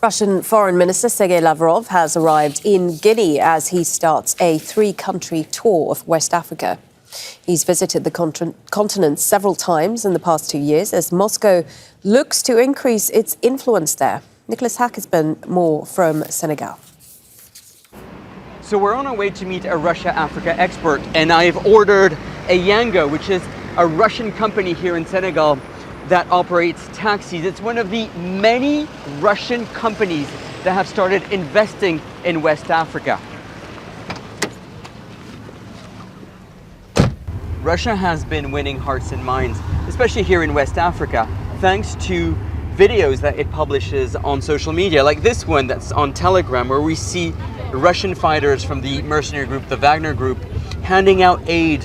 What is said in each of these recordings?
Russian Foreign Minister Sergey Lavrov has arrived in Guinea as he starts a three-country tour of West Africa. He's visited the continent several times in the past 2 years as Moscow looks to increase its influence there. Nicolas Haque has been more from Senegal. So we're on our way to meet a Russia-Africa expert, and I've ordered a Yango, which is a Russian company here in Senegal that operates taxis. It's one of the many Russian companies that have started investing in West Africa. Russia has been winning hearts and minds, especially here in West Africa, thanks to videos that it publishes on social media, like this one that's on Telegram, where we see Russian fighters from the mercenary group, the Wagner group, handing out aid.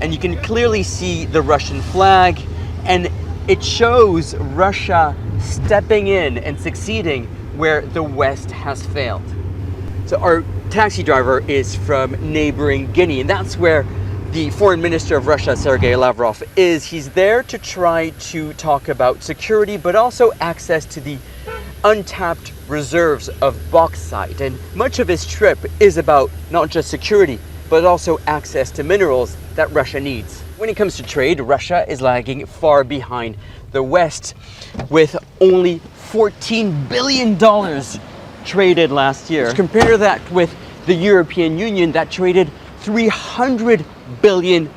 And you can clearly see the Russian flag, and it shows Russia stepping in and succeeding where the West has failed. So our taxi driver is from neighboring Guinea, and that's where the Foreign Minister of Russia, Sergey Lavrov, is. He's there to try to talk about security, but also access to the untapped reserves of bauxite. And much of his trip is about not just security, but also access to minerals that Russia needs. When it comes to trade, Russia is lagging far behind the West, with only $14 billion traded last year. Compare that with the European Union that traded $300 billion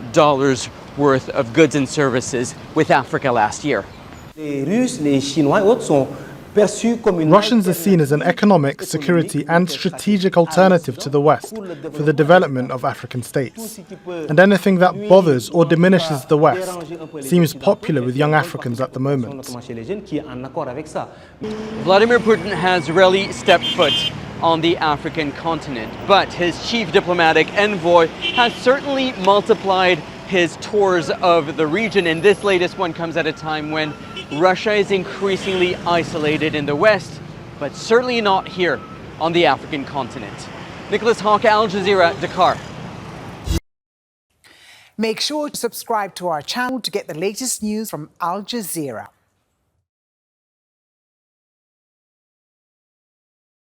worth of goods and services with Africa last year. Russians are seen as an economic, security and strategic alternative to the West for the development of African states. And anything that bothers or diminishes the West seems popular with young Africans at the moment. Vladimir Putin has rarely stepped foot on the African continent, but his chief diplomatic envoy has certainly multiplied his tours of the region, and this latest one comes at a time when Russia is increasingly isolated in the West, but certainly not here on the African continent. Nicolas, Haque, Al Jazeera, Dakar. Make sure to subscribe to our channel to get the latest news from Al Jazeera.